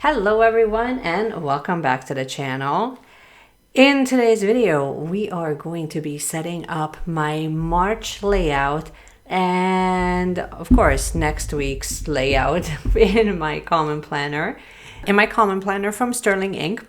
Hello everyone and welcome back to the channel. In today's video, we are going to be setting up my March layout and of course next week's layout in my common planner. In my common planner from Sterling Ink.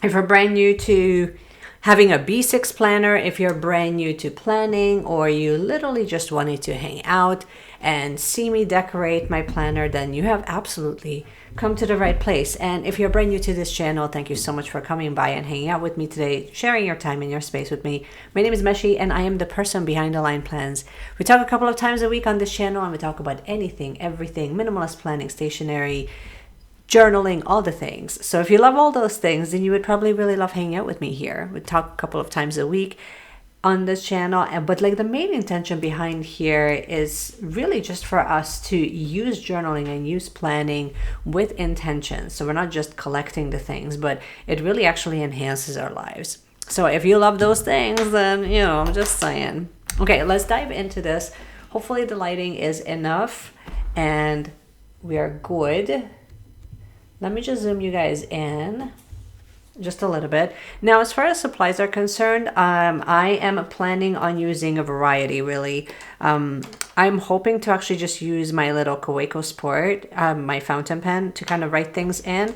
If you're brand new to having a B6 planner, if you're brand new to planning, or you literally just wanted to hang out and see me decorate my planner, then you have absolutely come to the right place. And if you're brand new to this channel, thank you so much for coming by and hanging out with me today, sharing your time and your space with me. My name is Meshi and I am the person behind the line plans. We talk a couple of times a week on this channel and we talk about anything, everything, minimalist planning, stationery, journaling, all the things. So if you love all those things, then you would probably really love hanging out with me here. We talk a couple of times a week on this channel, but like the main intention behind here is really just for us to use journaling and use planning with intention. So we're not just collecting the things, but it really actually enhances our lives. So if you love those things, then I'm just saying. Okay, let's dive into this. Hopefully the lighting is enough and we are good. Let me just zoom you guys in just a little bit. Now, as far as supplies are concerned, I am planning on using a variety, really. I'm hoping to actually just use my little Kaweco Sport, my fountain pen, to kind of write things in.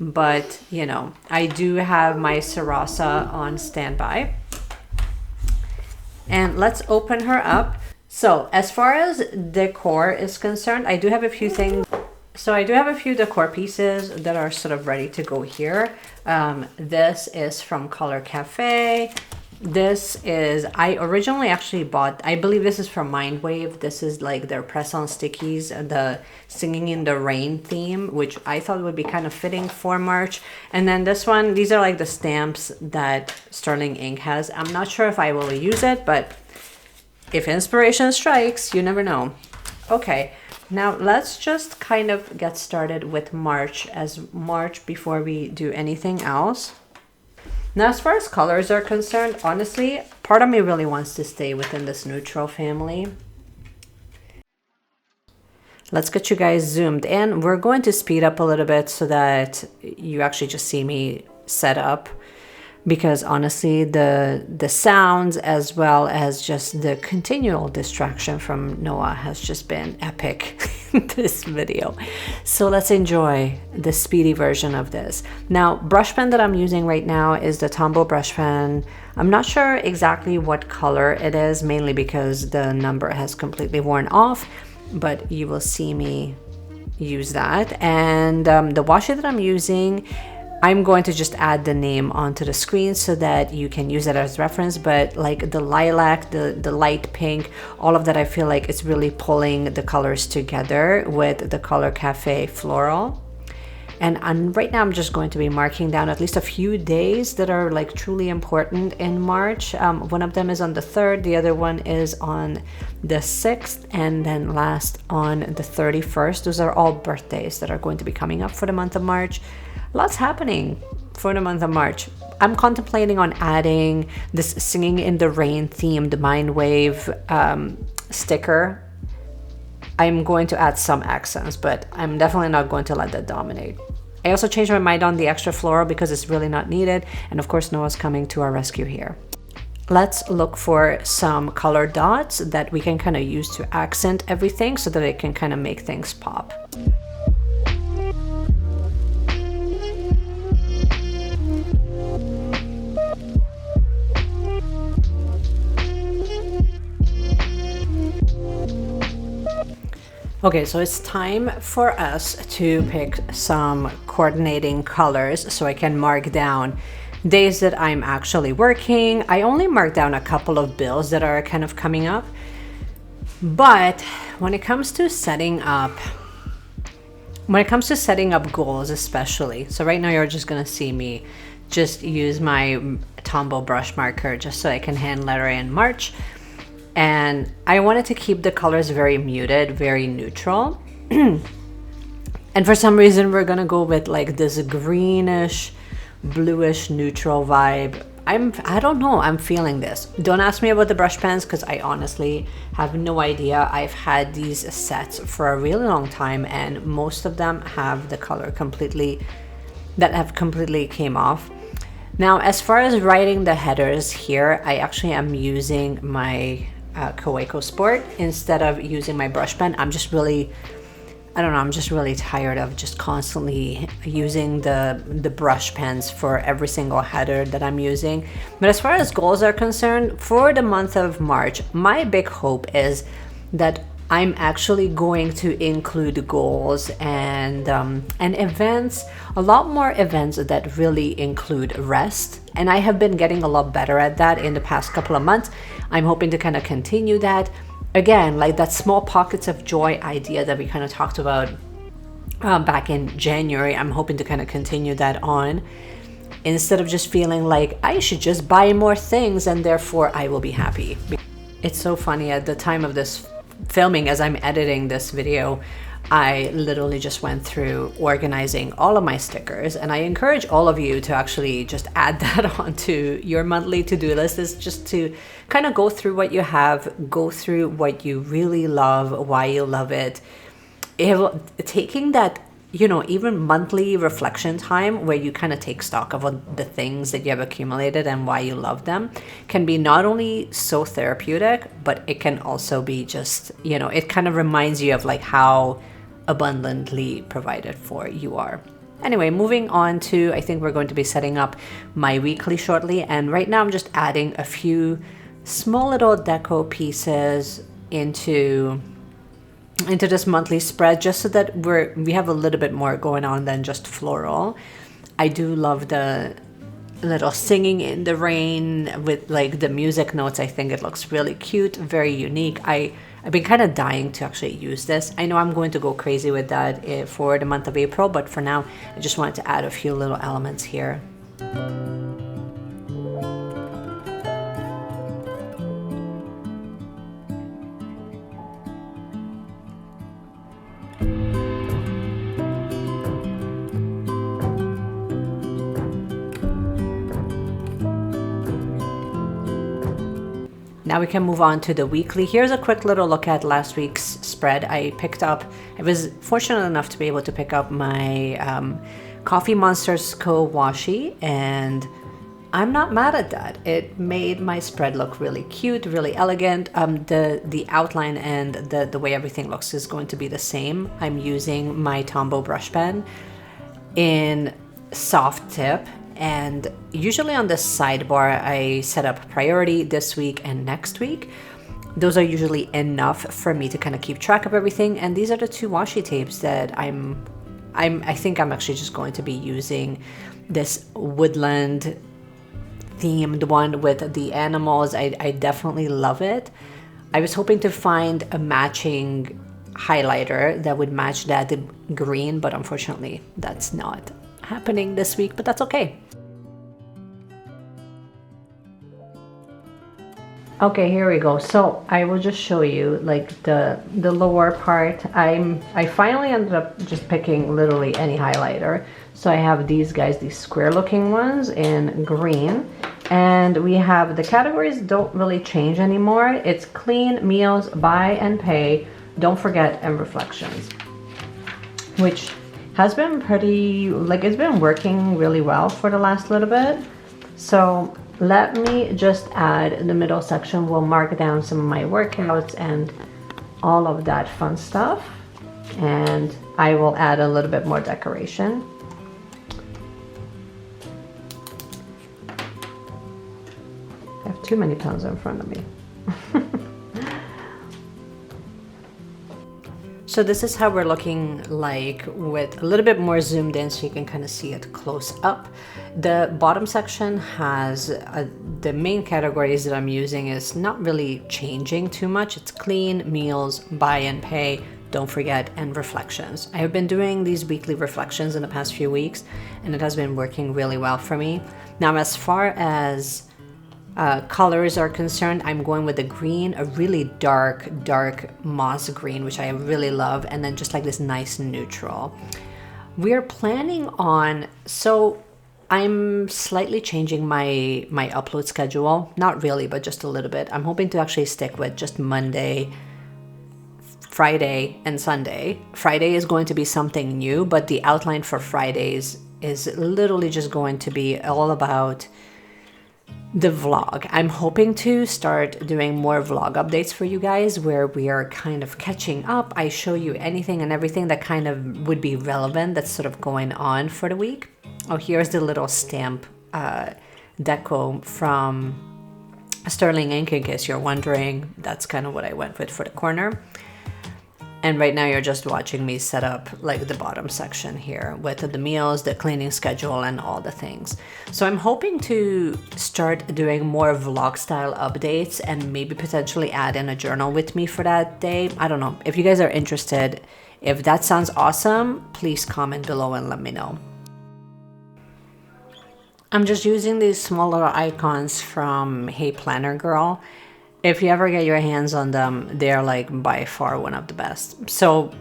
But, I do have my Sarasa on standby. And let's open her up. So, as far as decor is concerned, I do have a few things. So I do have a few decor pieces that are sort of ready to go here. This is from Color Cafe. This is, I originally actually bought, I believe this is from Mindwave. This is like their press-on stickies, the Singing in the Rain theme, which I thought would be kind of fitting for March. And then this one, these are like the stamps that Sterling Ink has. I'm not sure if I will use it, but if inspiration strikes, you never know. Okay. Now let's just kind of get started with March before we do anything else. Now, as far as colors are concerned, honestly, part of me really wants to stay within this neutral family. Let's get you guys zoomed in. We're going to speed up a little bit so that you actually just see me set up. Because honestly, the sounds as well as just the continual distraction from Noah has just been epic in this video. So let's enjoy the speedy version of this. Now, brush pen that I'm using right now is the Tombow brush pen. I'm not sure exactly what color it is, mainly because the number has completely worn off, but you will see me use that. And the washi that I'm using, I'm going to just add the name onto the screen so that you can use it as reference, but like the lilac, the light pink, all of that, I feel like it's really pulling the colors together with the Color Cafe floral. And right now I'm just going to be marking down at least a few days that are like truly important in March. One of them is on the 3rd, the other one is on the 6th, and then last on the 31st. Those are all birthdays that are going to be coming up for the month of March. Lots happening for the month of March. I'm contemplating on adding this Singing in the Rain themed Mindwave sticker. I'm going to add some accents, but I'm definitely not going to let that dominate. I also changed my mind on the extra floral because it's really not needed. And of course, Noah's coming to our rescue here. Let's look for some color dots that we can kind of use to accent everything so that it can kind of make things pop. Okay, so it's time for us to pick some coordinating colors so I can mark down days that I'm actually working. I only marked down a couple of bills that are kind of coming up. But when it comes to setting up goals especially, so right now you're just gonna see me just use my Tombow brush marker just so I can hand letter in March. And I wanted to keep the colors very muted, very neutral. And for some reason, we're gonna go with like this greenish, bluish neutral vibe. I don't know, I'm feeling this. Don't ask me about the brush pens because I honestly have no idea. I've had these sets for a really long time and most of them have the color completely came off. Now, as far as writing the headers here, I actually am using my Kaweco Sport instead of using my brush pen. I'm just really tired of just constantly using the brush pens for every single header that I'm using. But as far as goals are concerned, for the month of March, my big hope is that I'm actually going to include goals and events, a lot more events that really include rest. And I have been getting a lot better at that in the past couple of months. I'm hoping to kind of continue that. Again, like that small pockets of joy idea that we kind of talked about back in January, I'm hoping to kind of continue that on instead of just feeling like I should just buy more things and therefore I will be happy. It's so funny, at the time of this filming, as I'm editing this video, I literally just went through organizing all of my stickers, and I encourage all of you to actually just add that onto your monthly to-do list, is just to kind of go through what you have, go through what you really love, why you love it. Taking that, you know, even monthly reflection time where you kind of take stock of the things that you have accumulated and why you love them can be not only so therapeutic, but it can also be just, you know, it kind of reminds you of like how abundantly provided for you are. Anyway, moving on to, I think we're going to be setting up my weekly shortly, and right now I'm just adding a few small little deco pieces into this monthly spread, just so that we have a little bit more going on than just floral. I do love the little singing in the rain with like the music notes. I think it looks really cute, very unique. I've been kind of dying to actually use this. I know I'm going to go crazy with that for the month of April, but for now I just wanted to add a few little elements here. Now we can move on to the weekly. Here's a quick little look at last week's spread. I was fortunate enough to be able to pick up my Coffee Monsters Co-washi, and I'm not mad at that. It made my spread look really cute, really elegant. The outline and the way everything looks is going to be the same. I'm using my Tombow brush pen in soft tip, and usually on the sidebar I set up priority this week and next week. Those are usually enough for me to kind of keep track of everything, and these are the two washi tapes that I think I'm actually just going to be using this woodland themed one with the animals. I definitely love it. I was hoping to find a matching highlighter that would match that green, but unfortunately that's not happening this week, but that's okay. Okay, here we go. So I will just show you like the lower part. I finally ended up just picking literally any highlighter. So I have these guys, these square looking ones in green, and we have the categories don't really change anymore. It's clean, meals, buy and pay, don't forget, and reflections, which has been pretty, like, it's been working really well for the last little bit. So let me just add the middle section. We'll mark down some of my workouts and all of that fun stuff, and I will add a little bit more decoration. I have too many pens in front of me. So this is how we're looking like with a little bit more zoomed in so you can kind of see it close up. The bottom section has the main categories that I'm using is not really changing too much. It's clean, meals, buy and pay, don't forget, and reflections. I have been doing these weekly reflections in the past few weeks, and it has been working really well for me. Now, as far as colors are concerned, I'm going with the green, a really dark moss green, which I really love, and then just like this nice neutral. We're planning on, so I'm slightly changing my upload schedule. Not really, but just a little bit. I'm hoping to actually stick with just Monday, Friday, and Sunday. Friday is going to be something new, but the outline for Fridays is literally just going to be all about the vlog. I'm hoping to start doing more vlog updates for you guys where we are kind of catching up. I show you anything and everything that kind of would be relevant that's sort of going on for the week. Oh, here's the little stamp deco from Sterling Ink, in case you're wondering. That's kind of what I went with for the corner. And right now you're just watching me set up like the bottom section here with the meals, the cleaning schedule, and all the things. So I'm hoping to start doing more vlog style updates and maybe potentially add in a journal with me for that day. I don't know. If you guys are interested, if that sounds awesome, please comment below and let me know. I'm just using these small little icons from Hey Planner Girl. If you ever get your hands on them, they're like by far one of the best. So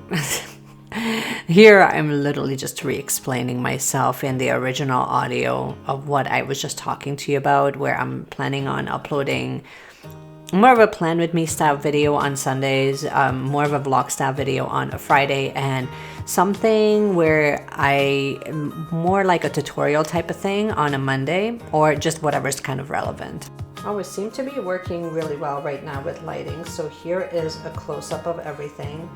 here I'm literally just re-explaining myself in the original audio of what I was just talking to you about, where I'm planning on uploading more of a plan with me style video on Sundays, more of a vlog style video on a Friday, and something where I more like a tutorial type of thing on a Monday, or just whatever's kind of relevant. Oh, it seems to be working really well right now with lighting. So here is a close-up of everything.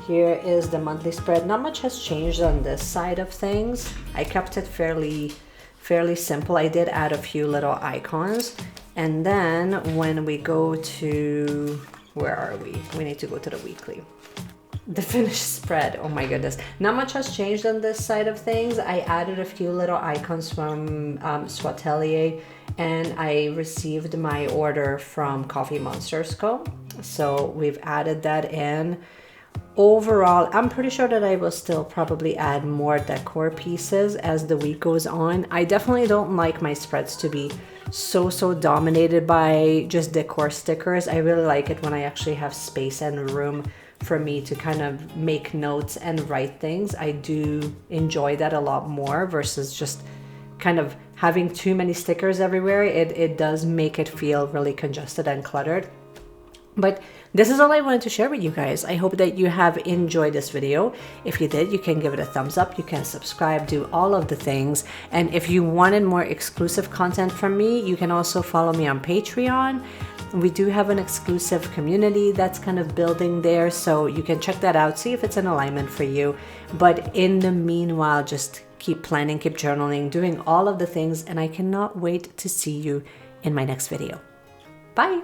Here is the monthly spread. Not much has changed on this side of things. I kept it fairly simple. I did add a few little icons. And then when we go to, where are we? We need to go to the weekly. The finished spread, oh my goodness. Not much has changed on this side of things. I added a few little icons from Swatelier, and I received my order from Coffee Monsters Co. So we've added that in. Overall, I'm pretty sure that I will still probably add more decor pieces as the week goes on. I definitely don't like my spreads to be so dominated by just decor stickers. I really like it when I actually have space and room for me to kind of make notes and write things. I do enjoy that a lot more versus just kind of having too many stickers everywhere. It does make it feel really congested and cluttered. But this is all I wanted to share with you guys. I hope that you have enjoyed this video. If you did, you can give it a thumbs up, you can subscribe, do all of the things. And if you wanted more exclusive content from me, you can also follow me on Patreon. We do have an exclusive community that's kind of building there, so you can check that out, see if it's in alignment for you. But in the meanwhile, just keep planning, keep journaling, doing all of the things, and I cannot wait to see you in my next video. Bye!